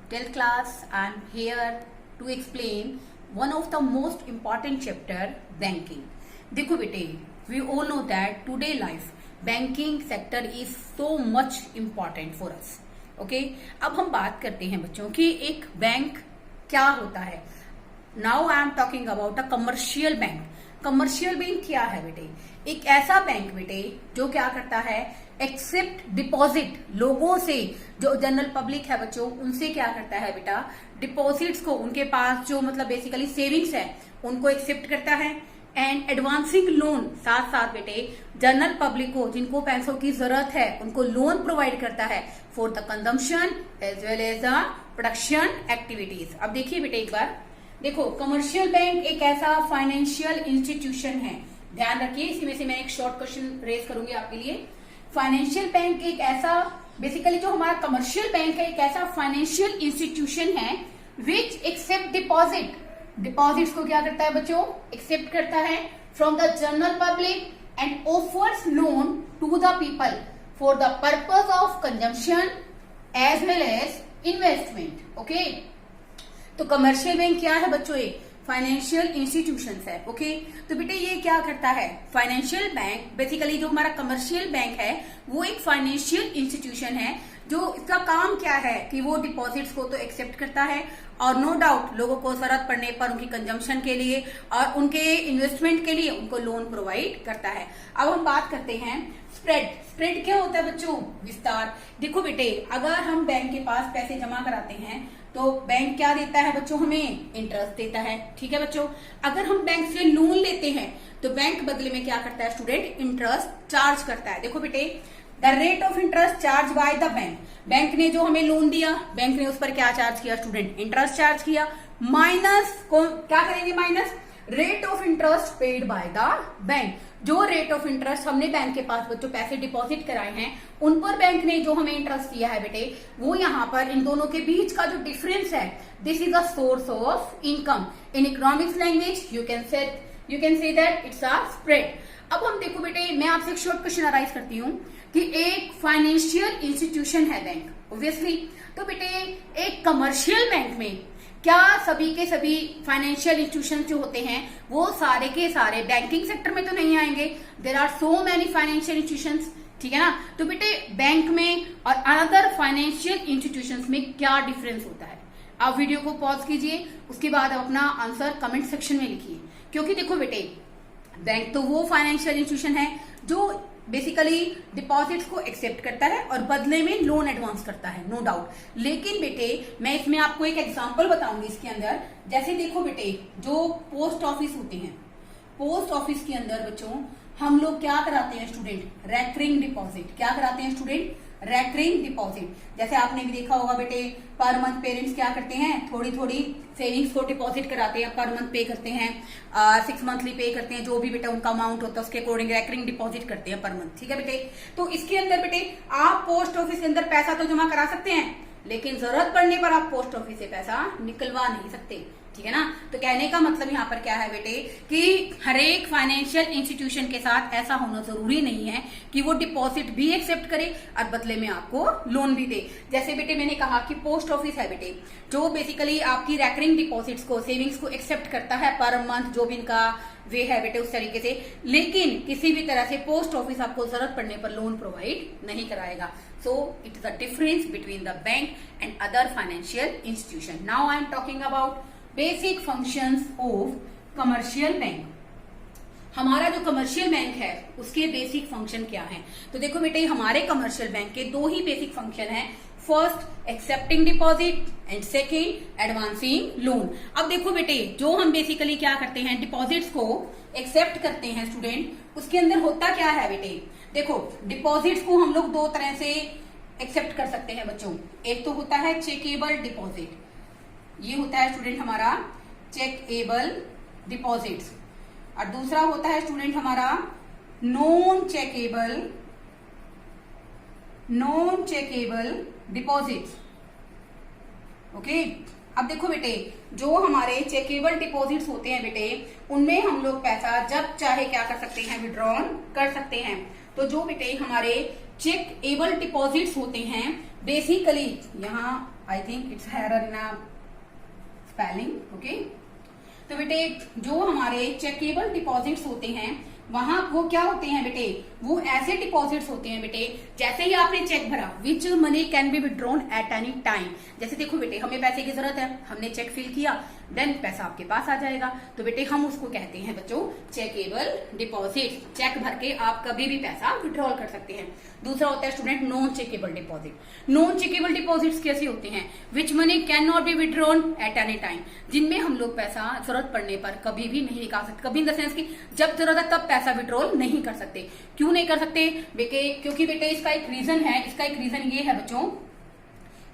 12th class. I'm here to explain one of the most important chapter, banking. देखो बेटे, we all know that today life banking sector is so much important for us. Okay? अब हम बात करते हैं बच्चों कि एक बैंक क्या होता है. Now I am talking about a commercial bank. Commercial bank क्या है बेटे? एक ऐसा बैंक बेटे जो क्या करता है, एक्सेप्ट डिपॉजिट लोगों से, जो जनरल पब्लिक है बच्चों, उनसे क्या करता है बेटा, डिपॉजिट्स को, उनके पास जो मतलब बेसिकली सेविंग्स है उनको एक्सेप्ट करता है. एंड एडवांसिंग लोन, साथ साथ बेटे जनरल पब्लिक को, जिनको पैसों की जरूरत है, उनको लोन प्रोवाइड करता है for the consumption as well as the production activities. अब देखिए बेटे एक बार, देखो कमर्शियल बैंक एक ऐसा फाइनेंशियल इंस्टीट्यूशन है. ध्यान रखिए, इसी में से मैं एक शॉर्ट क्वेश्चन रेज करूंगी आपके लिए. फाइनेंशियल बैंक एक ऐसा, बेसिकली जो हमारा कमर्शियल बैंक है, एक ऐसा फाइनेंशियल इंस्टीट्यूशन है विच एक्सेप्ट डिपॉजिट. डिपॉजिट्स को क्या करता है बच्चों, एक्सेप्ट करता है from the general public and offers loan to the people for the purpose of consumption as well as investment. Okay, तो कमर्शियल बैंक क्या है बच्चों, एक फाइनेंशियल इंस्टीट्यूशंस है. ओके, तो बेटे ये क्या करता है, फाइनेंशियल बैंक, बेसिकली जो हमारा कमर्शियल बैंक है वो एक फाइनेंशियल इंस्टीट्यूशन है जो, इसका काम क्या है कि वो डिपॉजिट्स को तो एक्सेप्ट करता है और नो डाउट लोगों को जरूरत पड़ने पर उनकी कंजम्पशन के लिए और उनके इन्वेस्टमेंट के लिए उनको लोन प्रोवाइड करता है. अब हम बात करते हैं स्प्रेड. स्प्रेड क्या होता है बच्चों, विस्तार. देखो बेटे, अगर हम बैंक के पास पैसे जमा कराते हैं तो बैंक क्या देता है बच्चों, हमें इंटरेस्ट देता है. ठीक है बच्चों, अगर हम बैंक से लोन लेते हैं तो बैंक बदले में क्या करता है स्टूडेंट, इंटरेस्ट चार्ज करता है. देखो बेटे, the rate of interest charge by the bank. Bank ने जो हमें लोन दिया, बैंक ने उस पर क्या चार्ज किया स्टूडेंट, इंटरेस्ट चार्ज किया. माइनस को क्या करेंगे, minus rate of interest paid by the bank. जो रेट ऑफ इंटरेस्ट हमने बैंक के पास बच्चों पैसे डिपॉजिट कराए हैं उन पर बैंक ने जो हमें इंटरेस्ट दिया है बेटे, वो यहाँ पर इन दोनों के बीच का जो डिफरेंस है, this is a source of income. In economics language you can say that it's a spread. अब हम देखो बेटे, मैं आपसे एक शॉर्ट क्वेश्चन अराइज करती हूँ कि एक फाइनेंशियल इंस्टीट्यूशन है बैंक ऑब्वियसली, तो बेटे एक कमर्शियल बैंक में क्या सभी के सभी फाइनेंशियल इंस्टीट्यूशन जो होते हैं वो सारे के सारे बैंकिंग सेक्टर में तो नहीं आएंगे. There are so many financial institutions. ठीक है ना, तो बेटे बैंक में और अनदर फाइनेंशियल इंस्टीट्यूशंस में क्या डिफरेंस होता है. आप वीडियो को पॉज कीजिए, उसके बाद आप अपना आंसर कमेंट सेक्शन में लिखिए. क्योंकि देखो बेटे, बैंक तो वो फाइनेंशियल इंस्टीट्यूशन है जो बेसिकली डिपॉजिट्स को एक्सेप्ट करता है और बदले में लोन एडवांस करता है, नो डाउट. लेकिन बेटे मैं इसमें आपको एक एग्जांपल बताऊंगी इसके अंदर. जैसे देखो बेटे, जो पोस्ट ऑफिस होते हैं, पोस्ट ऑफिस के अंदर बच्चों हम लोग क्या कराते हैं स्टूडेंट, रेकरिंग डिपॉजिट. क्या कराते हैं स्टूडेंट, रेकरिंग डिपॉजिट. जैसे आपने भी देखा होगा बेटे, पर मंथ पेरेंट्स क्या करते हैं, थोड़ी थोड़ी सेविंग्स को डिपॉजिट कराते हैं, पर मंथ पे करते हैं, 6 मंथली पे करते हैं, जो भी बेटा उनका अमाउंट होता है उसके अकॉर्डिंग रेकरिंग डिपॉजिट करते हैं पर मंथ. ठीक है बेटे, तो इसके अंदर बेटे आप पोस्ट ऑफिस के अंदर पैसा तो जमा करा सकते हैं, लेकिन जरूरत पड़ने पर आप पोस्ट ऑफिस से पैसा निकलवा नहीं सकते. ठीक है ना, तो कहने का मतलब यहाँ पर क्या है बेटे कि हर एक फाइनेंशियल इंस्टीट्यूशन के साथ ऐसा होना जरूरी नहीं है कि वो डिपॉजिट भी एक्सेप्ट करे और बदले में आपको लोन भी दे. जैसे बेटे मैंने कहा कि पोस्ट ऑफिस है बेटे जो बेसिकली आपकी रेकरिंग डिपॉजिट्स को, सेविंग्स को एक्सेप्ट करता है पर मंथ, जो भी इनका वे है बेटे उस तरीके से, लेकिन किसी भी तरह से पोस्ट ऑफिस आपको जरूरत पड़ने पर लोन प्रोवाइड नहीं कराएगा. So it is the difference between the bank and other financial institution. Now I am talking about basic functions of commercial bank. हमारा जो कमर्शियल बैंक है उसके बेसिक फंक्शन क्या है, तो देखो बेटे हमारे कमर्शियल बैंक के दो ही बेसिक फंक्शन है. First accepting deposit and second advancing loan. अब देखो बेटे, जो हम बेसिकली क्या करते हैं, डिपॉजिट्स को एक्सेप्ट करते हैं स्टूडेंट, उसके अंदर होता क्या है बेटे, देखो डिपॉजिट्स को हम लोग दो तरह से एक्सेप्ट कर सकते हैं बच्चों. एक तो होता है चेकेबल डिपॉजिट, ये होता है स्टूडेंट हमारा चेकेबल डिपॉजिट्स, और दूसरा होता है स्टूडेंट हमारा नॉन चेकेबल डिपॉजिट्स. ओके, अब देखो बेटे, जो हमारे चेकेबल डिपॉजिट्स होते हैं बेटे, उनमें हम लोग पैसा जब चाहे क्या कर सकते हैं, विड्रॉल कर सकते हैं. तो जो बेटे हमारे चेकेबल डिपॉजिट्स होते हैं, बेसिकली यहाँ I think it's error in spelling, okay. तो बेटे जो हमारे चेकेबल डिपॉजिट्स होते हैं वहां वो क्या होते हैं बेटे, वो ऐसे डिपॉजिट्स होते हैं बेटे, जैसे ही आपने चेक भरा, विच money can be withdrawn at any time. जैसे देखो बेटे हमें पैसे की जरूरत है, हमने चेक फिल किया, देन पैसा आपके पास आ जाएगा, तो बेटे हम उसको कहते हैं बच्चों चेकेबल डिपॉजिट। चेक भर के आप कभी भी पैसा विड्रॉल कर सकते हैं। दूसरा होता है student non checkable deposit. Non checkable deposits कैसे होते हैं, विच money can not be withdrawn at any time, जिनमें हम लोग पैसा जरूरत पड़ने पर कभी भी नहीं निकाल सकते। कभी इन द सेंस की जब जरूरत है तब पैसा विड्रॉल नहीं कर सकते। क्यों नहीं कर सकते बेटे, क्योंकि बेटे इसका एक रीजन है, इसका एक रीजन ये है बच्चों,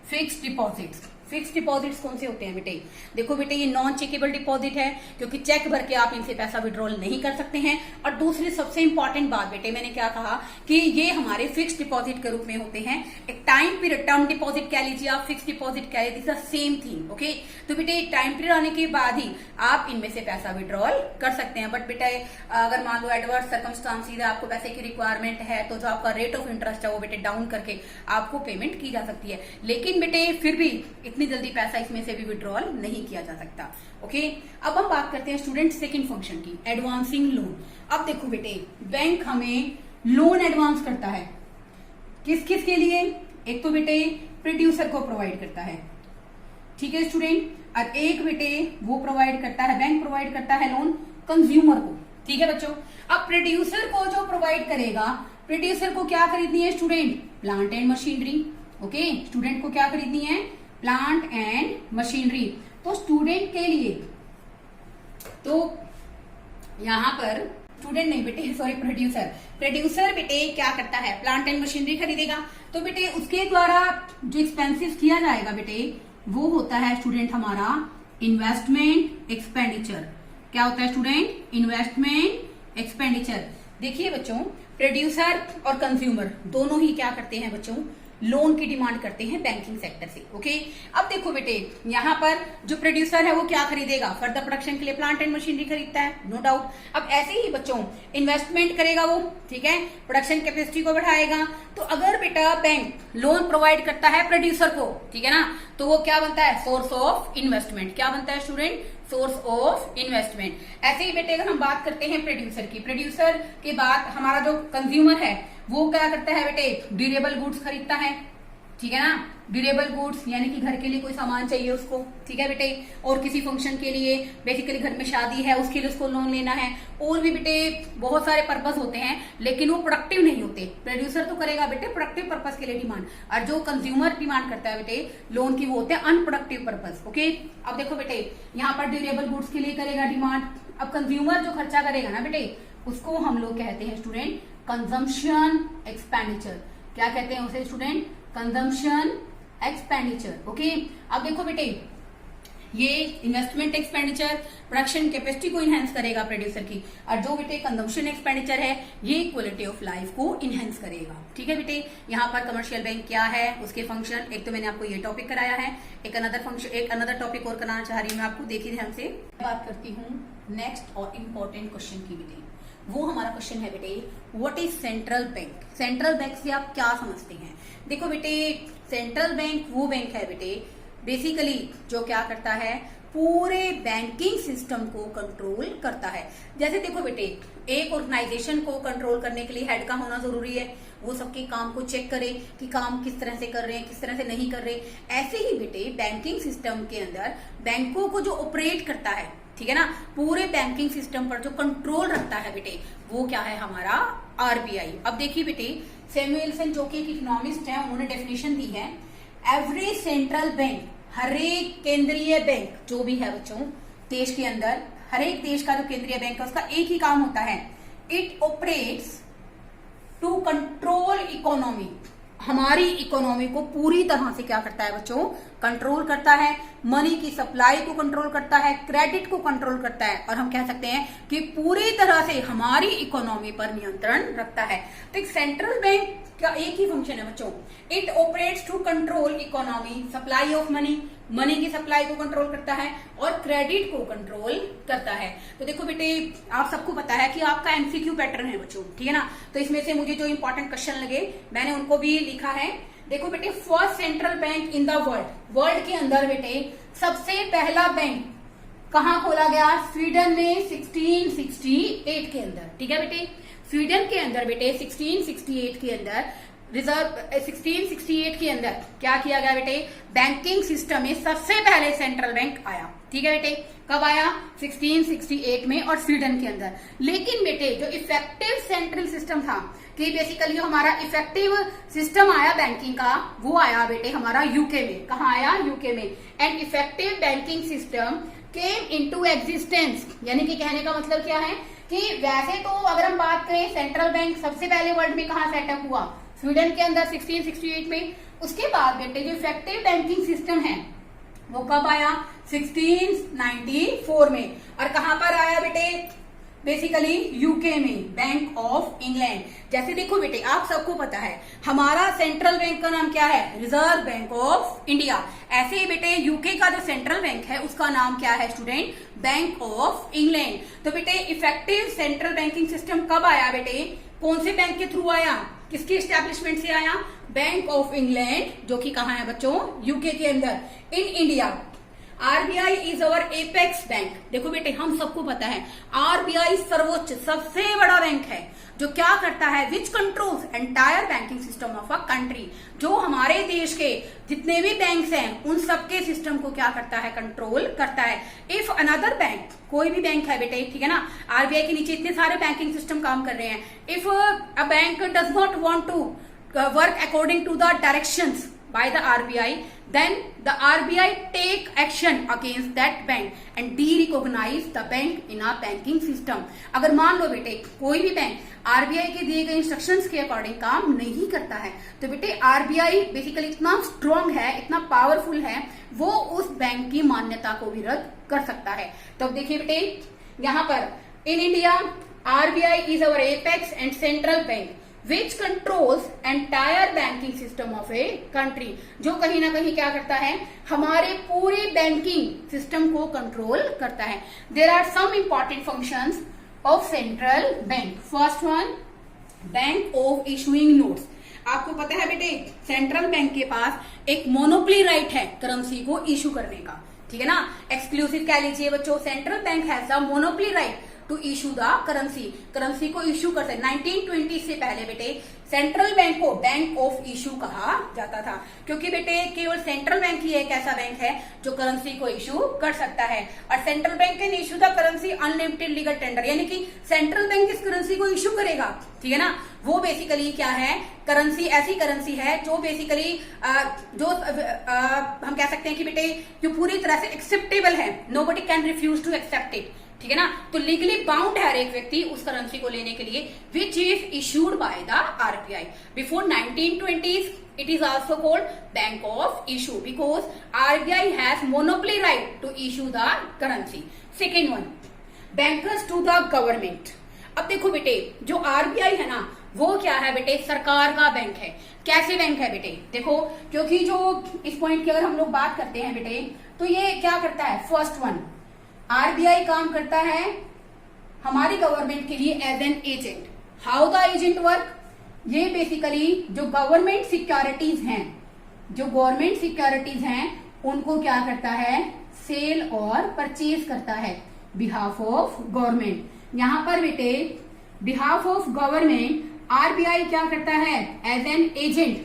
फिक्स्ड डिपॉजिट्स। फिक्स डिपॉजिट्स कौन से होते हैं बेटे, देखो बेटे ये नॉन चेकेबल डिपॉजिट है, क्योंकि चेक भर के आप इनसे पैसा विड्रॉल नहीं कर सकते हैं। और दूसरी सबसे इंपॉर्टेंट बात बेटे मैंने क्या कहा कि ये हमारे फिक्स डिपॉजिट के रूप में होते हैं। एक टाइम पीरियड, टर्म डिपॉजिट कह लीजिए आप, फिक्स डिपॉजिट कह लीजिए, सेम थिंग, ओके। तो बेटे टाइम पीरियड आने के बाद ही आप इनमें से पैसा विड्रॉल कर सकते हैं। बट बेटा अगर मान लो एडवर्स सर्कमस्टांसेस है, आपको पैसे की रिक्वायरमेंट है, तो जो आपका रेट ऑफ इंटरेस्ट है वो बेटे डाउन करके आपको पेमेंट की जा सकती है। लेकिन बेटे फिर भी इतनी जल्दी पैसा इसमें से भी विड्रॉल नहीं किया जा सकता, ओके। अब हम बात करते हैं स्टूडेंट सेकंड फंक्शन की, एडवांसिंग लोन। अब देखो बेटे बैंक हमें लोन एडवांस करता है, किस किस के लिए, एक तो बेटे प्रोड्यूसर को प्रोवाइड करता है, ठीक है स्टूडेंट, और एक बेटे वो प्रोवाइड करता है, बैंक प्रोवाइड करता है लोन कंज्यूमर को, ठीक है बच्चों। अब प्रोड्यूसर को जो प्रोवाइड करेगा, प्रोड्यूसर को क्या खरीदनी है student, plant and machinery, okay. Student को क्या खरीदनी है, प्लांट एंड मशीनरी। तो स्टूडेंट के लिए तो यहां पर स्टूडेंट नहीं बेटे, सॉरी प्रोड्यूसर बेटे क्या करता है, प्लांट एंड मशीनरी खरीदेगा। तो बेटे उसके द्वारा जो एक्सपेंसिव किया जाएगा बेटे वो होता है स्टूडेंट हमारा इन्वेस्टमेंट एक्सपेंडिचर। क्या होता है स्टूडेंट, इन्वेस्टमेंट एक्सपेंडिचर। देखिए बच्चों प्रोड्यूसर और कंज्यूमर दोनों ही क्या करते हैं बच्चों, लोन की डिमांड करते हैं बैंकिंग सेक्टर से, ओके। अब देखो बेटे यहाँ पर जो प्रोड्यूसर है वो क्या खरीदेगा, फर्दर प्रोडक्शन के लिए प्लांट एंड मशीनरी खरीदता है, नो डाउट। अब ऐसे ही बच्चों इन्वेस्टमेंट करेगा वो, ठीक है, प्रोडक्शन कैपेसिटी को बढ़ाएगा। तो अगर बेटा बैंक लोन प्रोवाइड करता है प्रोड्यूसर को, ठीक है ना, तो वो क्या बनता है, सोर्स ऑफ इन्वेस्टमेंट। क्या बनता है स्टूडेंट, सोर्स ऑफ इन्वेस्टमेंट। ऐसे ही बेटे अगर हम बात करते हैं प्रोड्यूसर की, प्रोड्यूसर के बाद हमारा जो कंज्यूमर है वो क्या करता है बेटे, ड्यूरेबल गुड्स खरीदता है, ठीक है ना, ड्यूरेबल गुड्स यानी कि घर के लिए कोई सामान चाहिए उसको, ठीक है बेटे, और किसी फंक्शन के लिए, बेसिकली घर में शादी है उसके लिए उसको लोन लेना है। और भी बेटे बहुत सारे पर्पस होते हैं लेकिन वो प्रोडक्टिव नहीं होते। प्रोड्यूसर तो करेगा बेटे प्रोडक्टिव पर्पस के लिए डिमांड, और जो कंज्यूमर डिमांड करता है बेटे लोन की वो होते हैं अनप्रोडक्टिव पर्पस, ओके। अब देखो बेटे यहाँ पर ड्यूरेबल गुड्स के लिए करेगा डिमांड। अब कंज्यूमर जो खर्चा करेगा ना बेटे उसको हम लोग कहते हैं स्टूडेंट कंजम्पशन एक्सपेंडिचर। क्या कहते हैं उसे स्टूडेंट, कंजम्पशन एक्सपेंडिचर, ओके। अब देखो बेटे ये इन्वेस्टमेंट एक्सपेंडिचर प्रोडक्शन कैपेसिटी को इनहेंस करेगा प्रोड्यूसर की, और जो बेटे कंजम्पशन एक्सपेंडिचर है ये क्वालिटी ऑफ लाइफ को इनहेंस करेगा, ठीक है बेटे। यहाँ पर कमर्शियल बैंक क्या है, उसके फंक्शन, एक तो मैंने आपको ये टॉपिक कराया है, एक अनदर फंक्शन, एक अनदर टॉपिक और कराना चाह रही हूँ मैं आपको, देखिए ध्यान से। बात करती हूँ नेक्स्ट और इम्पोर्टेंट क्वेश्चन की बेटे, वो हमारा क्वेश्चन है बेटे what is central bank. Central bank से आप क्या समझते हैं, देखो बेटे सेंट्रल बैंक वो बैंक है बेटे बेसिकली जो क्या करता है, पूरे बैंकिंग सिस्टम को कंट्रोल करता है। जैसे देखो बेटे एक ऑर्गेनाइजेशन को कंट्रोल करने के लिए हेड का होना जरूरी है, वो सबके काम को चेक करे कि काम किस तरह से कर रहे हैं, किस तरह से नहीं कर रहे। ऐसे ही बेटे बैंकिंग सिस्टम के अंदर बैंकों को जो ऑपरेट करता है, ठीक है ना, पूरे बैंकिंग सिस्टम पर जो कंट्रोल रखता है बेटे वो क्या है, हमारा आरबीआई। अब देखिए बेटे सैमुएलसन जो कि एक इकोनॉमिस्ट है, उन्होंने डेफिनेशन दी है, एवरी सेंट्रल बैंक, हर एक केंद्रीय बैंक जो भी है बच्चों देश के अंदर, हर एक देश का जो केंद्रीय बैंक है उसका एक ही काम होता है, it operates to control economy. हमारी इकोनॉमी को पूरी तरह से क्या करता है बच्चों, कंट्रोल करता है, मनी की सप्लाई को कंट्रोल करता है, क्रेडिट को कंट्रोल करता है, और हम कह सकते हैं कि पूरी तरह से हमारी इकोनॉमी पर नियंत्रण रखता है। तो एक सेंट्रल बैंक का एक ही फंक्शन है बच्चों, it operates to control economy, supply of money, money की सप्लाई को कंट्रोल करता है और क्रेडिट को कंट्रोल करता है। तो देखो बेटे आप सबको पता है कि आपका एमसीक्यू पैटर्न है बच्चों, ठीक है ना, तो इसमें से मुझे जो इंपॉर्टेंट क्वेश्चन लगे मैंने उनको भी लिखा है। देखो बेटे first central bank in the world के अंदर बेटे सबसे पहला बैंक कहाँ खोला गया? स्वीडन में 1668 के अंदर। ठीक है बेटे, स्वीडन के अंदर बेटे 1668 के अंदर 1668 के अंदर क्या किया गया बेटे? बैंकिंग सिस्टम में सबसे पहले सेंट्रल बैंक आया। ठीक है बेटे, कब आया? 1668 में और स्वीडन के अंदर। लेकिन बेटे जो इफेक्टिव सेंट्रल सिस्टम था कि बेसिकली जो हमारा इफेक्टिव सिस्टम आया बैंकिंग का वो आया बेटे हमारा यूके में। कहा आया? यूके में। And effective banking system came into existence, यानी कि कहने का मतलब क्या है कि वैसे तो अगर हम बात करें सेंट्रल बैंक सबसे पहले वर्ल्ड में कहा सेटअप हुआ? स्वीडन के अंदर 1668 में। उसके बाद बेटे जो इफेक्टिव बैंकिंग सिस्टम है वो कब आया? 1694 में। और कहां पर आया बेटे? बेसिकली यूके में, बैंक ऑफ इंग्लैंड। जैसे देखो बेटे आप सबको पता है हमारा सेंट्रल बैंक का नाम क्या है? Reserve bank of India. ऐसे ही बेटे यूके का जो सेंट्रल बैंक है उसका नाम क्या है स्टूडेंट? Bank of England. तो बेटे इफेक्टिव सेंट्रल बैंकिंग सिस्टम कब आया बेटे? कौन से बैंक के थ्रू आया? किसकी एस्टेब्लिशमेंट से आया? बैंक ऑफ इंग्लैंड, जो कि कहाँ है बच्चों? यूके के अंदर। In India RBI is our apex bank. देखो बेटे हम सबको पता है आरबीआई सर्वोच्च सबसे बड़ा बैंक है जो क्या करता है? विच controls entire banking system of a country. जो हमारे देश के जितने भी बैंक्स हैं उन सबके सिस्टम को क्या करता है? कंट्रोल करता है। इफ अनदर बैंक, कोई भी बैंक है बेटे, ठीक है ना, आरबीआई के नीचे इतने सारे बैंकिंग सिस्टम काम कर रहे हैं। If a bank does not want to work according to the directions by the RBI, then the RBI take action against that bank and de-recognize the bank in a banking system। अगर मान लो बेटे कोई भी bank RBI के दिए गए instructions के according काम नहीं करता है तो बेटे आरबीआई बेसिकली इतना स्ट्रांग है, इतना पावरफुल है, वो उस बैंक की मान्यता को भी रद्द कर सकता है। तो देखिए बेटे यहाँ पर in India RBI is our apex and central bank which controls entire banking system of a country. जो कहीं ना कहीं क्या करता है? हमारे पूरे बैंकिंग सिस्टम को कंट्रोल करता है। There are some important functions of central bank. First one, bank of issuing notes. आपको पता है बेटे सेंट्रल बैंक के पास एक मोनोपोली राइट है करेंसी को इशू करने का। ठीक है ना, एक्सक्लूसिव कह लीजिए बच्चों, central bank has the monopoly right to issue the currency को इशू कर सकते। 1920 से पहले बेटे सेंट्रल बैंक को बैंक ऑफ इशू कहा जाता था क्योंकि बेटे केवल सेंट्रल बैंक ही एक ऐसा बैंक है जो करेंसी को इशू कर सकता है। और central bank can issue the currency unlimited legal tender, यानी कि सेंट्रल बैंक इस करेंसी को इशू करेगा। ठीक है ना, वो बेसिकली क्या है? करेंसी ऐसी करेंसी है जो बेसिकली हम कह सकते हैं कि बेटे जो पूरी तरह से एक्सेप्टेबल है, nobody can refuse to accept it. ठीक है ना, तो लीगली बाउंड है हर एक व्यक्ति उस करेंसी को लेने के लिए which is issued by the RBI. Before 1920s it is also called bank of issue because RBI has monopoly right to issue the currency। Second one, bankers to the government। अब देखो बेटे जो RBI है ना वो क्या है बेटे? सरकार का बैंक है। कैसे बैंक है बेटे? देखो क्योंकि जो इस पॉइंट की अगर हम लोग बात करते हैं बेटे तो ये क्या करता है? फर्स्ट वन, आरबीआई काम करता है हमारी गवर्नमेंट के लिए as an agent. How the agent work? ये बेसिकली जो गवर्नमेंट सिक्योरिटीज हैं उनको क्या करता है? सेल और परचेज करता है बिहाफ ऑफ गवर्नमेंट। यहां पर बेटे बिहाफ ऑफ गवर्नमेंट आरबीआई क्या करता है? As an agent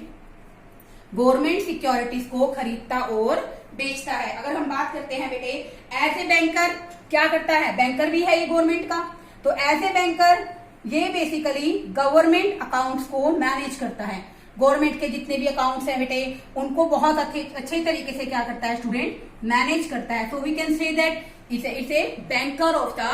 government securities को खरीदता और बेचता है। अगर हम बात करते हैं बेटे एज ए बैंकर क्या करता है? बैंकर भी है ये गवर्नमेंट का, तो एज ए बैंकर ये बेसिकली गवर्नमेंट अकाउंट्स को मैनेज करता है। गवर्नमेंट के जितने भी अकाउंट्स हैं बेटे उनको बहुत अच्छे तरीके से क्या करता है? स्टूडेंट मैनेज करता है। So we can say that it's a banker of the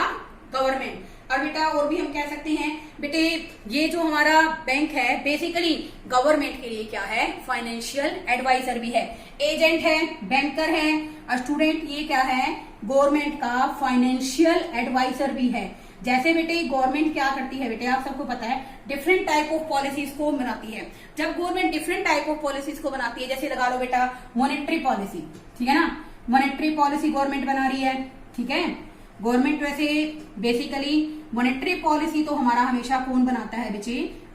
government. और बेटा और भी हम कह सकते हैं बेटे ये जो हमारा बैंक है बेसिकली गवर्नमेंट के लिए क्या है? फाइनेंशियल एडवाइजर भी है, एजेंट है, बैंकर है और स्टूडेंट ये क्या है? गवर्नमेंट का फाइनेंशियल एडवाइजर भी है। जैसे बेटे गवर्नमेंट क्या करती है बेटे आप सबको पता है डिफरेंट टाइप ऑफ पॉलिसीज को बनाती है। जब government different type of policies को बनाती है, जैसे लगा लो बेटा मॉनेटरी पॉलिसी, ठीक है ना, मॉनेटरी पॉलिसी गवर्नमेंट बना रही है। ठीक है, गवर्नमेंट वैसे बेसिकली मॉनेटरी पॉलिसी तो हमारा हमेशा कौन बनाता है बच्चे?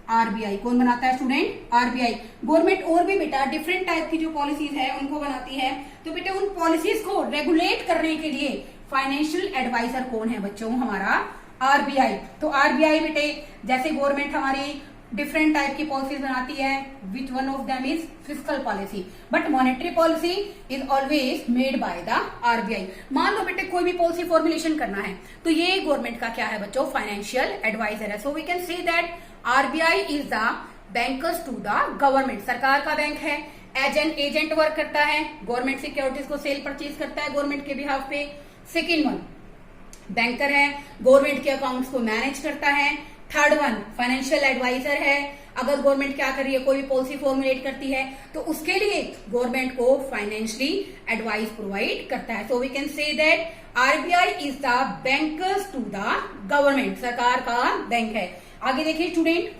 आरबीआई। कौन बनाता है स्टूडेंट? आरबीआई। गवर्नमेंट और भी बेटा डिफरेंट टाइप की जो पॉलिसीज है उनको बनाती है, तो बेटा उन पॉलिसीज को रेगुलेट करने के लिए फाइनेंशियल एडवाइजर कौन है बच्चों? हमारा आरबीआई। तो आरबीआई बेटे जैसे गवर्नमेंट हमारी डिफरेंट टाइप की पॉलिसीज बनाती है, which one of them is fiscal policy, but monetary policy is always made by the RBI. मान लो बेटे कोई भी पॉलिसी फॉर्मुलेशन करना है तो ये गवर्नमेंट का क्या है बच्चों? फाइनेंशियल एडवाइजर है। So we can say that RBI is the bankers to the government. सरकार का बैंक है, एज एन एजेंट वर्क करता है, गवर्नमेंट सिक्योरिटीज को सेल परचेज करता है गवर्नमेंट के बिहाफ पे। सेकेंड वन बैंकर है, गवर्नमेंट के अकाउंट्स को मैनेज करता है। थर्ड वन फाइनेंशियल एडवाइजर है, अगर गवर्नमेंट क्या कर रही है, कोई भी पॉलिसी फॉर्मुलेट करती है तो उसके लिए गवर्नमेंट को फाइनेंशियली एडवाइस प्रोवाइड करता है। So we can say that RBI is the bankers to the government, सरकार का बैंक है। आगे देखिए student,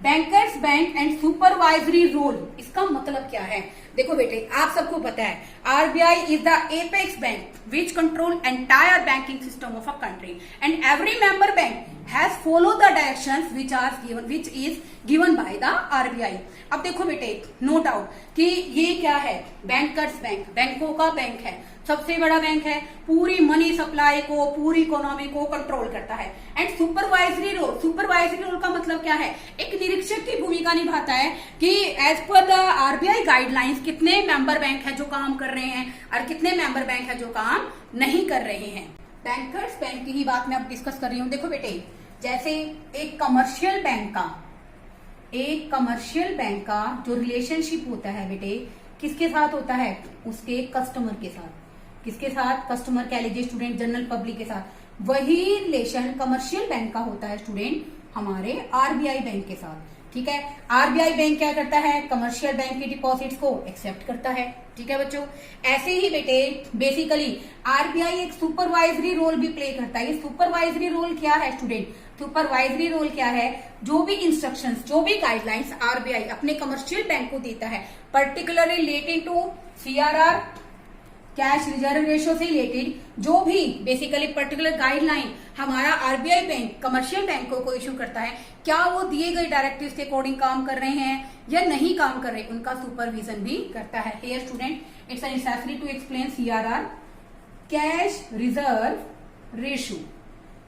bankers bank and supervisory role, इसका मतलब क्या है? देखो बेटे आप सबको पता है RBI is the apex bank which control entire banking system of a country and every member bank has follow the directions which is given by the RBI. अब देखो बेटे नो डाउट कि ये क्या है? बैंकर्स बैंक, बैंकों का bank है, सबसे बड़ा बैंक है, पूरी मनी सप्लाई को, पूरी इकोनॉमी को कंट्रोल करता है। And supervisory role, supervisory role का मतलब क्या है? एक निरीक्षक की भूमिका निभाता है कि as per the RBI guidelines कितने मेंबर बैंक है जो काम कर रहे हैं और कितने मेंबर बैंक है जो काम नहीं कर रहे हैं। बैंकर्स बैंक की ही बात मैं अब डिस्कस कर रही हूँ। देखो बेटे जैसे एक कमर्शियल बैंक का जो रिलेशनशिप होता है बेटे किसके साथ होता है? उसके कस्टमर के साथ। किसके साथ? कस्टमर कह लीजिए स्टूडेंट, जनरल पब्लिक के साथ। वही रिलेशन कमर्शियल बैंक का होता है स्टूडेंट हमारे आरबीआई बैंक के साथ। ठीक है, आरबीआई बैंक क्या करता है? कमर्शियल बैंक की डिपॉजिट्स को एक्सेप्ट करता है। ठीक है बच्चों, ऐसे ही बेटे बेसिकली आरबीआई एक सुपरवाइजरी रोल भी प्ले करता है। ये सुपरवाइजरी रोल क्या है स्टूडेंट? सुपरवाइजरी रोल क्या है? जो भी इंस्ट्रक्शंस, जो भी गाइडलाइंस आरबीआई अपने कमर्शियल बैंक को देता है, particularly relating to CRR, cash reserve ratio से रिलेटेड जो भी बेसिकली पर्टिकुलर गाइडलाइन हमारा आरबीआई बैंक कमर्शियल बैंकों को इश्यू करता है, क्या वो दिए गए डायरेक्टिव्स के अकॉर्डिंग काम कर रहे हैं या नहीं काम कर रहे, उनका सुपरविजन भी करता है। Here student it's necessary to explain CRR, cash reserve ratio.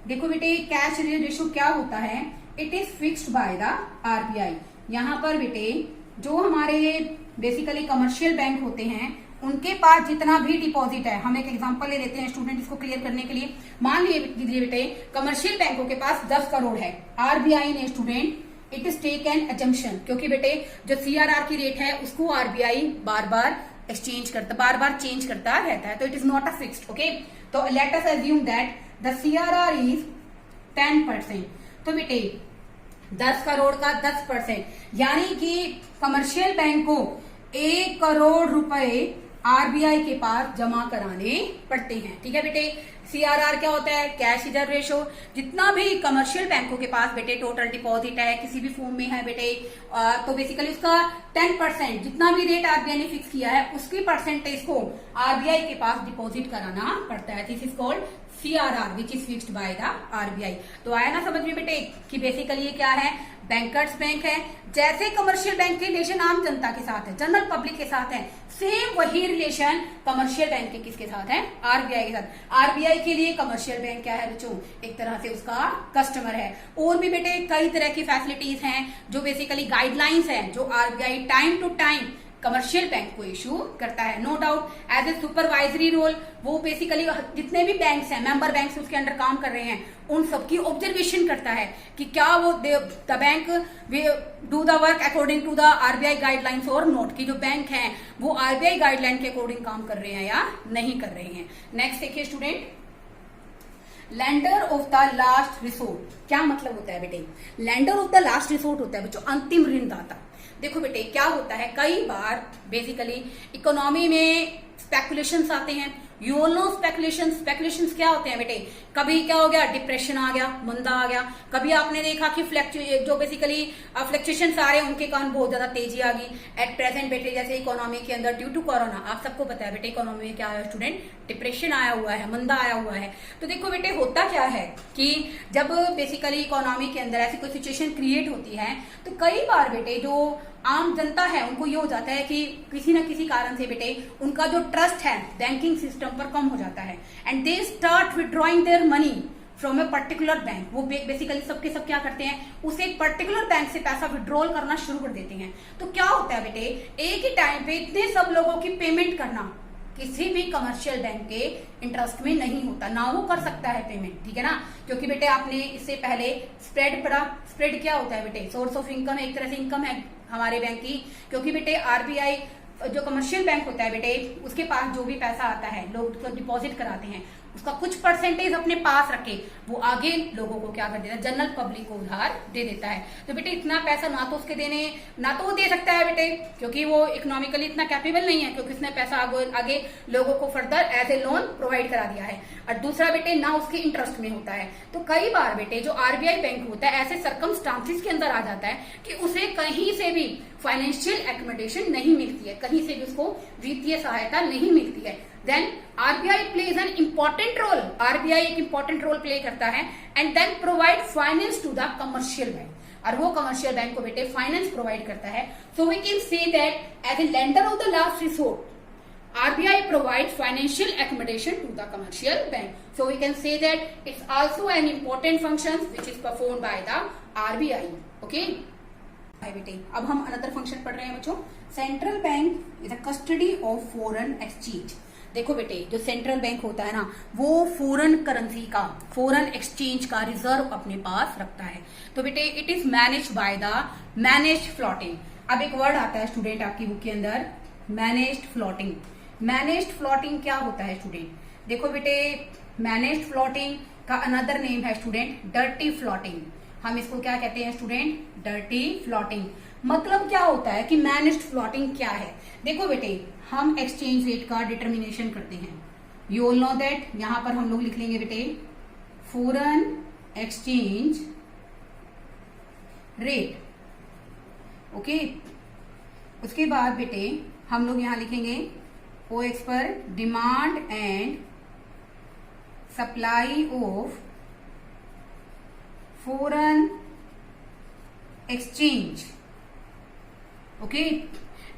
देखो बेटे कैश रिजर्व रेशियो क्या होता है? It is fixed by the RBI. यहाँ पर बेटे जो हमारे बेसिकली कमर्शियल बैंक होते हैं उनके पास जितना भी डिपॉजिट है, हम एक एग्जांपल ले लेते हैं स्टूडेंट इसको क्लियर करने के लिए। मान लीजिए बेटे कमर्शियल बैंकों के पास 10 करोड़ है, आरबीआई ने student it is take an assumption, क्योंकि बेटे जो सीआरआर की रेट है उसको आरबीआई बार बार चेंज करता रहता है, तो it is not a fixed. Okay, तो let us assume that the CRR is 10%। तो बेटे 10 करोड़ का 10%, यानी कि कमर्शियल बैंक को 1 करोड़ रुपए आरबीआई के पास जमा कराने पड़ते हैं। ठीक है बेटे, सीआरआर क्या होता है? Cash reserve ratio. जितना भी कमर्शियल बैंकों के पास बेटे टोटल डिपॉजिट है किसी भी फॉर्म में है बेटे, तो बेसिकली उसका 10% जितना भी रेट आरबीआई ने फिक्स किया है उसकी परसेंटेज को आरबीआई के पास डिपॉजिट कराना पड़ता है। This is called CRR which is fixed by the RBI. तो आया ना समझ में बेटे कि बेसिकली ये क्या है? बैंकर्स बैंक है। जैसे कमर्शियल बैंक के रिलेशन आम जनता के साथ है, जनरल पब्लिक के साथ है, सेम वही रिलेशन कमर्शियल बैंक के किसके साथ है? आरबीआई के साथ। आरबीआई के लिए कमर्शियल बैंक क्या है बच्चों? एक तरह से उसका कस्टमर है। और भी बेटे कई तरह की फैसिलिटीज हैं जो बेसिकली गाइडलाइंस हैं जो RBI time to time commercial bank को इशू करता है। No doubt as a supervisory role वो बेसिकली जितने भी बैंक्स हैं, मेंबर बैंक्स उसके अंडर काम कर रहे हैं, उन सबकी ऑब्जर्वेशन करता है कि क्या वो the bank do the work according to the RBI guidelines और नोट, की जो बैंक हैं वो आरबीआई गाइडलाइन के अकॉर्डिंग काम कर रहे हैं या नहीं कर रहे हैं। नेक्स्ट देखिए student, lender of the last resort क्या मतलब होता है बेटे? Lender of the last resort होता है बच्चों अंतिम ऋणदाता। देखो बेटे क्या होता है, कई बार बेसिकली इकोनॉमी में स्पेकुलेशंस आते हैं। यू ऑल नो स्पेकुलेशंस क्या होते हैं बेटे? कभी क्या हो गया, डिप्रेशन आ गया, मंदा आ गया। कभी आपने देखा कि जो बेसिकली फ्लक्चुएशंस आ रहे हैं उनके कारण बहुत ज्यादा तेजी आ गई। एट प्रेजेंट बेटे जैसे इकोनॉमी के अंदर ड्यू टू कोरोना, आप सबको पता है बेटे इकोनॉमी में क्या है स्टूडेंट, डिप्रेशन आया हुआ है, मंदा आया हुआ है। तो देखो बेटे होता क्या है कि जब बेसिकली इकोनॉमी के अंदर ऐसी कोई सिचुएशन क्रिएट होती है तो कई बार बेटे जो आम जनता है उनको ये हो जाता है कि किसी न किसी कारण से बेटे उनका जो ट्रस्ट है बैंकिंग सिस्टम पर कम हो जाता है and they start withdrawing their money from a particular bank. वो बेसिकली सबके सब क्या करते हैं, उसे एक पर्टिकुलर बैंक से पैसा विड्रॉल करना शुरू कर देते हैं। तो क्या होता है बेटे, एक ही टाइम पे इतने सब लोगों की पेमेंट करना किसी भी कमर्शियल बैंक के इंटरेस्ट में नहीं होता, ना वो कर सकता है पेमेंट, ठीक है ना। क्योंकि बेटे आपने इससे पहले स्प्रेड पढ़ा। स्प्रेड क्या होता है बेटे? सोर्स ऑफ इनकम, एक तरह से इनकम है हमारे बैंक की। क्योंकि बेटे आरबीआई जो कमर्शियल बैंक होता है बेटे उसके पास जो भी पैसा आता है लोग उसको डिपॉजिट कराते हैं, उसका कुछ परसेंटेज अपने पास रखे वो आगे लोगों को क्या कर देता है, जनरल पब्लिक को उधार दे देता है। तो बेटे इतना पैसा ना तो उसके देने, ना तो वो दे सकता है बेटे क्योंकि वो इकोनॉमिकली इतना कैपेबल नहीं है, क्योंकि उसने पैसा आगे लोगों को further as a loan provide करा दिया है। और दूसरा बेटे ना उसके इंटरेस्ट में होता है। तो कई बार बेटे जो आरबीआई बैंक होता है ऐसे सर्कमस्टांसिस के अंदर आ जाता है कि उसे कहीं से भी फाइनेंशियल एकोमोडेशन नहीं मिलती है, कहीं से भी उसको वित्तीय सहायता नहीं मिलती है। Then RBI plays an important role, RBI एक इंपॉर्टेंट रोल प्ले करता है and then provide finance to the commercial bank. और वो कमर्शियल बैंक को बेटे फाइनेंस प्रोवाइड करता है। So we can say that as a lender of the last resort RBI provides financial accommodation to the commercial bank. So we can say that it's also an important function which is performed by the RBI. Okay. बेटे अब हम another function पढ़ रहे हैं बच्चों। Central bank is a custody of foreign exchange. देखो बेटे जो सेंट्रल बैंक होता है ना वो फॉरेन करेंसी का, फॉरेन एक्सचेंज का रिजर्व अपने पास रखता है। तो बेटे it is manage by the manage floating. अब एक वर्ड आता है स्टूडेंट आपकी बुक के अंदर, मैनेज्ड फ्लोटिंग। मैनेज्ड फ्लोटिंग क्या होता है स्टूडेंट? देखो बेटे मैनेज्ड फ्लोटिंग का अनदर नेम है स्टूडेंट डर्टी फ्लोटिंग। हम इसको क्या कहते हैं स्टूडेंट? Dirty floating. मतलब क्या होता है कि मैनेज्ड फ्लोटिंग क्या है? देखो बेटे हम एक्सचेंज रेट का डिटर्मिनेशन करते हैं। यू ऑल नो दैट, यहां पर हम लोग लिख लेंगे बेटे फॉरेन एक्सचेंज रेट। ओके, उसके बाद बेटे हम लोग यहां लिखेंगे OX पर demand and supply of foreign exchange. Okay,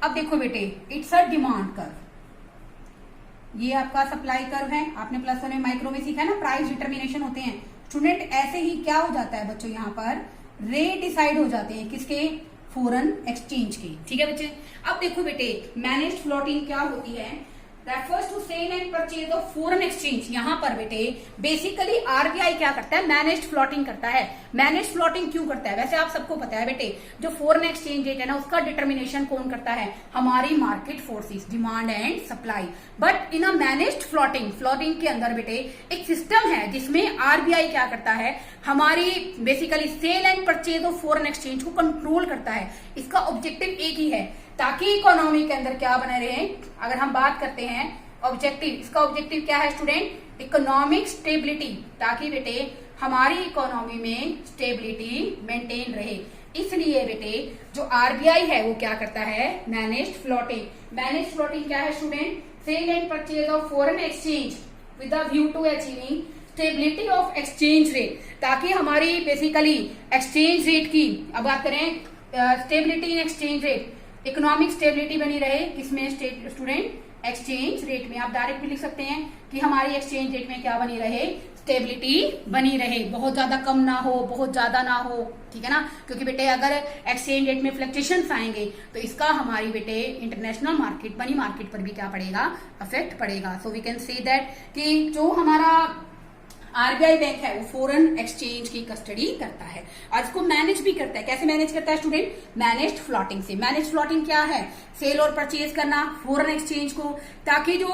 अब देखो बेटे इट्स अ डिमांड कर्व, ये आपका सप्लाई कर्व है। आपने प्लस 1 में माइक्रो में सीखा है ना, प्राइस डिटर्मिनेशन होते हैं स्टूडेंट। ऐसे ही क्या हो जाता है बच्चों, यहाँ पर रेट डिसाइड हो जाते हैं किसके? फॉरेन एक्सचेंज की। ठीक है बच्चे। अब देखो बेटे मैनेज्ड फ्लोटिंग क्या होती है? Refers to sale and purchase of foreign exchange. यहाँ पर बेटे बेसिकली आरबीआई क्या करता है? मैनेज्ड फ्लोटिंग करता है। मैनेज्ड फ्लोटिंग क्यों करता है? वैसे आप सबको पता है बेटे जो फॉरेन एक्सचेंज रेट है ना उसका डिटर्मिनेशन कौन करता है? हमारी market forces, demand and supply. But in a managed floating, floating के अंदर बेटे एक सिस्टम है जिसमें आरबीआई क्या करता है? हमारी basically sale and purchase of foreign exchange को कंट्रोल करता है। इसका ऑब्जेक्टिव एक ही है ताकि इकोनॉमी के अंदर क्या बने रहे। अगर हम बात करते हैं ऑब्जेक्टिव, इसका ऑब्जेक्टिव क्या है स्टूडेंट? इकोनॉमिक स्टेबिलिटी, ताकि बेटे हमारी इकोनॉमी में स्टेबिलिटी मेंटेन रहे। इसलिए बेटे जो आरबीआई है वो क्या करता है? Managed floating. मैनेज्ड फ्लोटिंग क्या है student? Sale and purchase of foreign exchange with the view to achieving stability of exchange rate, ताकि हमारी बेसिकली एक्सचेंज रेट की, अब बात करें stability in exchange rate, economic stability बनी रहे किसमें स्टूडेंट? एक्सचेंज रेट में। आप डायरेक्ट भी लिख सकते हैं कि हमारी एक्सचेंज रेट में क्या बनी रहे? स्टेबिलिटी बनी रहे, बहुत ज्यादा कम ना हो, बहुत ज्यादा ना हो, ठीक है ना। क्योंकि बेटे अगर एक्सचेंज रेट में फ्लक्चुएशंस आएंगे तो इसका हमारी बेटे इंटरनेशनल मार्केट, मनी मार्केट पर भी क्या पड़ेगा? अफेक्ट पड़ेगा। So we can say that कि जो हमारा आरबीआई बैंक है वो फॉरेन एक्सचेंज की कस्टडी करता है और इसको मैनेज भी करता है। कैसे मैनेज करता है स्टूडेंट? मैनेज्ड फ्लोटिंग से। मैनेज फ्लोटिंग क्या है? सेल और परचेज करना फॉरेन एक्सचेंज को, ताकि जो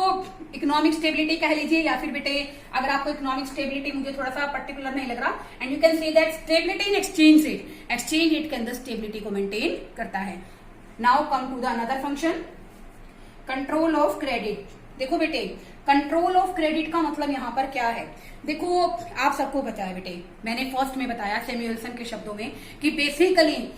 इकोनॉमिक स्टेबिलिटी कह लीजिए, या फिर बेटे अगर आपको इकोनॉमिक स्टेबिलिटी मुझे थोड़ा सा पर्टिकुलर नहीं लग रहा, and you can say that stability in exchange rate, exchange rate के अंदर स्टेबिलिटी को मेंटेन करता है। Now come to the another function, control of credit. देखो बेटे, कंट्रोल ऑफ क्रेडिट का मतलब यहाँ पर क्या है? देखो आप सबको पता है बेटे, मैंने फर्स्ट में बताया सैमुअलसन के शब्दों में कि बेसिकली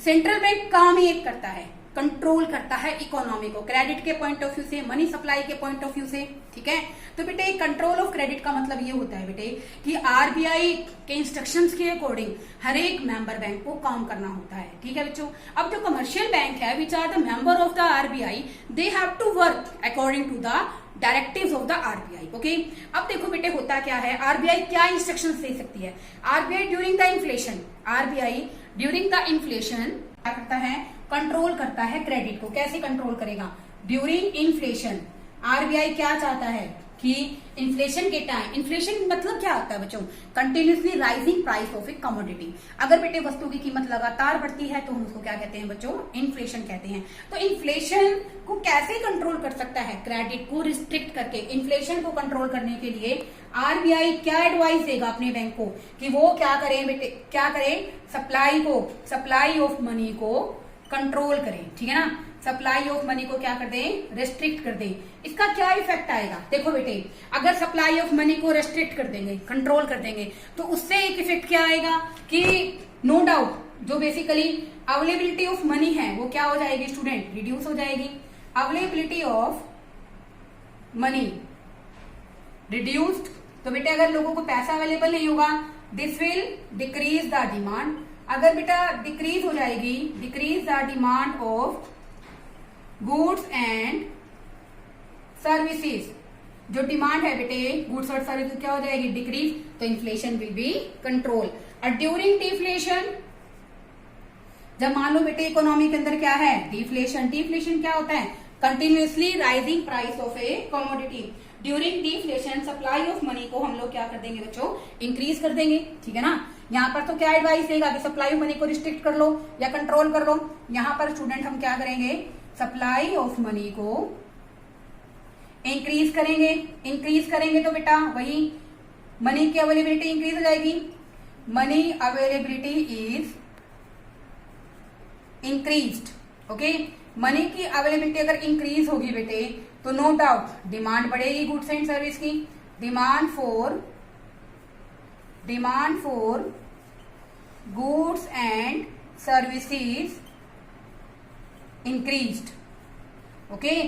सेंट्रल बैंक काम ही एक करता है, कंट्रोल करता है इकोनॉमी को, क्रेडिट के पॉइंट ऑफ व्यू से, मनी सप्लाई के पॉइंट ऑफ व्यू से, ठीक है। तो बेटे कंट्रोल ऑफ क्रेडिट का मतलब ये होता है बेटे कि आरबीआई के इंस्ट्रक्शंस के अकॉर्डिंग हर एक मेंबर बैंक को काम करना होता है, ठीक है बच्चों। अब जो कमर्शियल बैंक है which are the member of the RBI, they have to work according to the directives of the RBI, okay. अब देखो बेटे होता क्या है, आरबीआई क्या इंस्ट्रक्शंस दे सकती है? RBI during the inflation, RBI during the inflation क्या करता है? कंट्रोल करता है क्रेडिट को। कैसे कंट्रोल करेगा? ड्यूरिंग इन्फ्लेशन आरबीआई क्या चाहता है कि इन्फ्लेशन के टाइम, इन्फ्लेशन मतलब क्या होता है बच्चों? Continuously rising price of A commodity. अगर बेटे वस्तु की कीमत लगातार बढ़ती है तो हम उसको क्या कहते हैं बच्चों? इन्फ्लेशन कहते हैं। तो इन्फ्लेशन को कैसे कंट्रोल कर सकता है? क्रेडिट को रिस्ट्रिक्ट करके। इन्फ्लेशन को कंट्रोल करने के लिए आरबीआई क्या एडवाइस देगा अपने बैंक को कि वो क्या करें बेटे? क्या करें? सप्लाई ऑफ मनी को कंट्रोल करें, ठीक है ना। सप्लाई ऑफ मनी को क्या कर दें? रेस्ट्रिक्ट कर दें। इसका क्या इफेक्ट आएगा? देखो बेटे, अगर सप्लाई ऑफ मनी को रेस्ट्रिक्ट कर देंगे, कंट्रोल कर देंगे, तो उससे एक इफेक्ट क्या आएगा कि नो डाउट जो बेसिकली अवेलेबिलिटी ऑफ मनी है वो क्या हो जाएगी स्टूडेंट? रिड्यूस हो जाएगी। अवेलेबिलिटी ऑफ मनी रिड्यूस्ड, तो बेटे अगर लोगों को पैसा अवेलेबल नहीं होगा, this will decrease the demand. अगर बेटा डिक्रीज हो जाएगी, decrease the demand of goods and services, जो डिमांड है बेटे गुड्स और सर्विसेज क्या हो जाएगी? डिक्रीज। तो इन्फ्लेशन विल बी कंट्रोल। और ड्यूरिंग डिफ्लेशन, जब मान लो बेटे इकोनॉमी के अंदर क्या है? डिफ्लेशन। डिफ्लेशन क्या होता है? Continuously rising price of A commodity. During deflation supply of money को हम लोग क्या कर देंगे बच्चों? इंक्रीज कर देंगे, ठीक है ना। यहाँ पर तो क्या एडवाइस देगा कि सप्लाई ऑफ मनी को रिस्ट्रिक्ट कर लो या कंट्रोल कर लो। यहाँ पर स्टूडेंट हम क्या करेंगे? सप्लाई ऑफ मनी को इंक्रीज करेंगे। इंक्रीज करेंगे तो बेटा वही मनी की अवेलेबिलिटी इंक्रीज हो जाएगी। Money availability is increased, okay. Money की अवेलेबिलिटी अगर इंक्रीज होगी बेटे तो नो डाउट डिमांड बढ़ेगी गुड्स एंड सर्विस की। Demand for goods and services increased, okay.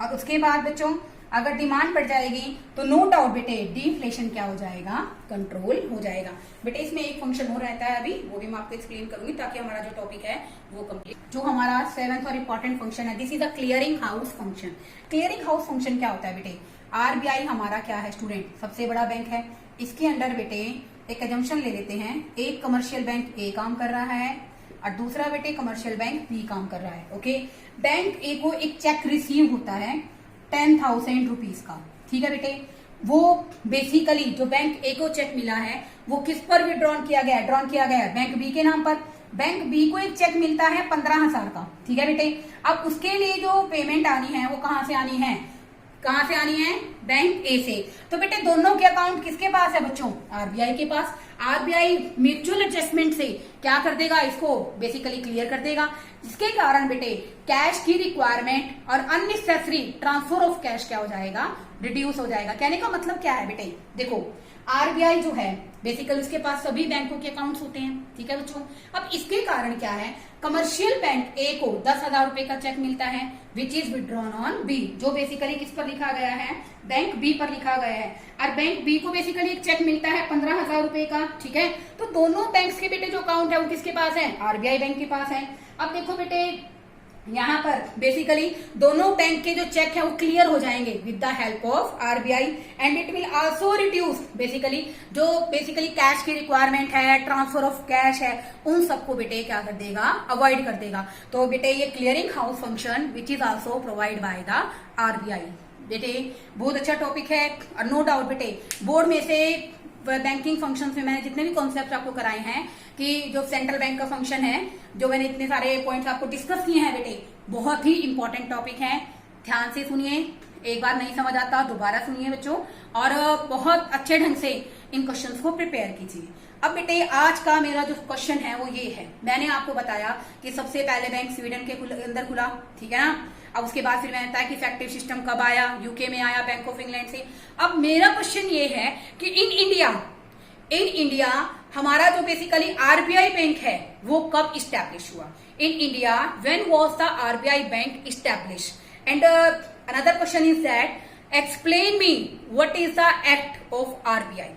और उसके बाद बच्चों अगर डिमांड बढ़ जाएगी तो नो डाउट बेटे डिफ्लेशन क्या हो जाएगा? कंट्रोल हो जाएगा। बेटे इसमें एक फंक्शन हो रहता है अभी, वो भी मैं आपको एक्सप्लेन करूंगी ताकि हमारा जो टॉपिक है वो कंप्लीट। जो हमारा 7th और इंपॉर्टेंट फंक्शन है, this is a clearing house function. Clearing house function क्या होता है बेटे? आरबीआई हमारा क्या है स्टूडेंट? सबसे बड़ा बैंक है। इसके अंडर बेटे एक एजम्पशन ले लेते हैं, एक कमर्शियल बैंक ए काम कर रहा है और दूसरा बेटे कमर्शियल बैंक बी काम कर रहा है, ओके। बैंक ए को एक चेक रिसीव होता है 10,000 रुपीज का, ठीक है बेटे। वो बेसिकली जो बैंक ए को चेक मिला है वो किस पर विड्रॉन किया गया है? ड्रॉन किया गया है बैंक बी के नाम पर। बैंक बी को एक चेक मिलता है 15,000 का, ठीक है बेटे। अब उसके लिए जो पेमेंट आनी है वो कहां से आनी है? कहां से आनी है? बैंक ए से। तो बेटे दोनों के अकाउंट किसके पास है बच्चों? आरबीआई के पास। आरबीआई म्यूचुअल एडजस्टमेंट से क्या कर देगा? इसको बेसिकली क्लियर कर देगा, जिसके कारण बेटे कैश की रिक्वायरमेंट और अननेसेसरी ट्रांसफर ऑफ कैश क्या हो जाएगा? रिड्यूस हो जाएगा। कहने का मतलब क्या है बेटे? देखो आरबीआई जो है बेसिकली उसके पास सभी बैंकों के अकाउंट्स होते हैं, ठीक है बच्चों। अब इसके कारण क्या है? कमर्शियल बैंक ए को 10,000 रुपए का चेक मिलता है which is withdrawn on B, जो बेसिकली किस पर लिखा गया है? बैंक बी पर लिखा गया है। और बैंक बी को बेसिकली एक चेक मिलता है 15,000 रुपए का, ठीक है। तो दोनों बैंक्स के बेटे जो अकाउंट है वो किसके पास है? आरबीआई बैंक के पास है। अब देखो बेटे यहाँ पर बेसिकली दोनों बैंक के जो चेक है वो क्लियर हो जाएंगे with the help of RBI and it will also reduce basically जो बेसिकली कैश की रिक्वायरमेंट है, ट्रांसफर ऑफ कैश है, उन सबको बेटे क्या कर देगा? अवॉइड कर देगा। तो बेटे ये clearing house function which is also provide by the RBI. बेटे बहुत अच्छा टॉपिक है और नो डाउट बेटे बोर्ड में से बैंकिंग फंक्शन में मैंने जितने भी कॉन्सेप्ट आपको कराए हैं कि जो सेंट्रल बैंक का फंक्शन है, जो मैंने इतने सारे पॉइंट्स आपको डिस्कस किए हैं बेटे, बहुत ही इंपॉर्टेंट टॉपिक है। ध्यान से सुनिए, एक बार नहीं समझ आता दोबारा सुनिए बच्चों, और बहुत अच्छे ढंग से इन क्वेश्चंस को प्रिपेयर कीजिए। अब बेटे आज का मेरा जो क्वेश्चन है वो ये है, मैंने आपको बताया कि सबसे पहले बैंक स्वीडन के अंदर खुला, ठीक है ना। अब उसके बाद फिर मैंने बताया कि इफेक्टिव सिस्टम कब आया, यूके में आया बैंक ऑफ इंग्लैंड से। अब मेरा क्वेश्चन ये है कि इन इंडिया हमारा जो बेसिकली आरबीआई बैंक है वो कब इस्टेब्लिश हुआ? In India when was the RBI bank establish? And another question is that explain me what is the act of RBI.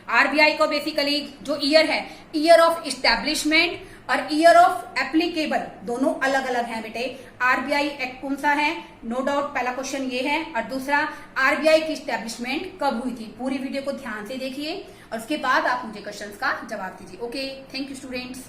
RBI को बेसिकली जो ईयर है, ईयर ऑफ इस्टेब्लिशमेंट और year of applicable दोनों अलग अलग हैं बेटे। आरबीआई एक्ट कौन सा है? नो डाउट पहला क्वेश्चन ये है, और दूसरा आरबीआई की इस्टेब्लिशमेंट कब हुई थी। पूरी वीडियो को ध्यान से देखिए और उसके बाद आप मुझे क्वेश्चंस का जवाब दीजिए। Okay, thank you students.